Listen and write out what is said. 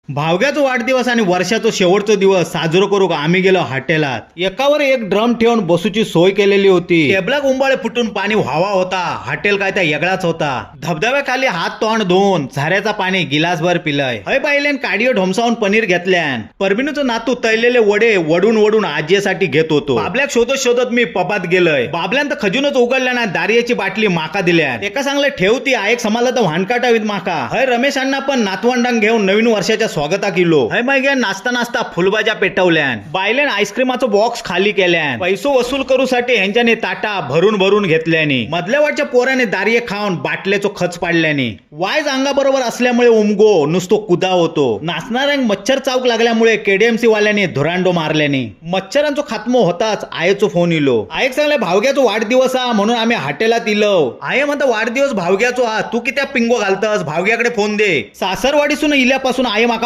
भावग्याचा वाढदिवस आणि वर्षाचा शेवटचा दिवस साजरो करू आम्ही गेलो हॉटेलात. एकावर एक ड्रम ठेवून बसूची सोय केलेली होती. टेबला गुंबाळे फुटून पाणी व्हावा होता. हॉटेल काय त्या वेगळाच होता. धबधब्याखाली हात तोंड धुवून झाऱ्याचा पाणी गिलासभर पिलय. हय पाहिल्यान काडियो ढोमसावून पनीर घेतल्यान. परबिनूचं नातू तळलेले वडे वडून वडून आजीसाठी घेत होतो. बाबल्याक शोधत शोधत मी पबात गेलोय. बाबल्यान तर खजूनच उघडल्या ना दारियाची बाटली माका दिल्यान. एका चांगलं ठेवती आयक समाला तर वाहनकाटावीत माका. हय रमेश अण्णा पण नातवंडांग घेऊन नवीन वर्षाच्या स्वागता किलो. हय मागे नाचता नाचता फुलभाज्या पेटवल्यान. बायल्यान आईस्क्रीमाचं बॉक्स खाली केल्यान. पैसो वसूल करूसाठी ह्यांच्याने ताटा भरून भरून घेतल्याने. मधल्या वाटच्या पोराने दारिये खाऊन बाटल्याचो खच पाडल्याने. वायज अंगाबरोबर असल्यामुळे उमगो नुसतो कुदा होतो. नाचणाऱ्यांक मच्छर चावक लागल्यामुळे केडीएमसी वाल्याने धुरांडो मारल्याने. मच्छरांचो खात्मो होताच आयेचो फोन इलो. आयक सांगले भावग्याचो वाढदिवस हा म्हणून आम्ही हॉटेलात इलो. आये म्हणता वाढदिवस भावग्याचो हा तू कित्या पिंगो घालतस भावग्याकडे फोन दे. सासरवाडीसून इल्यापासून आये माका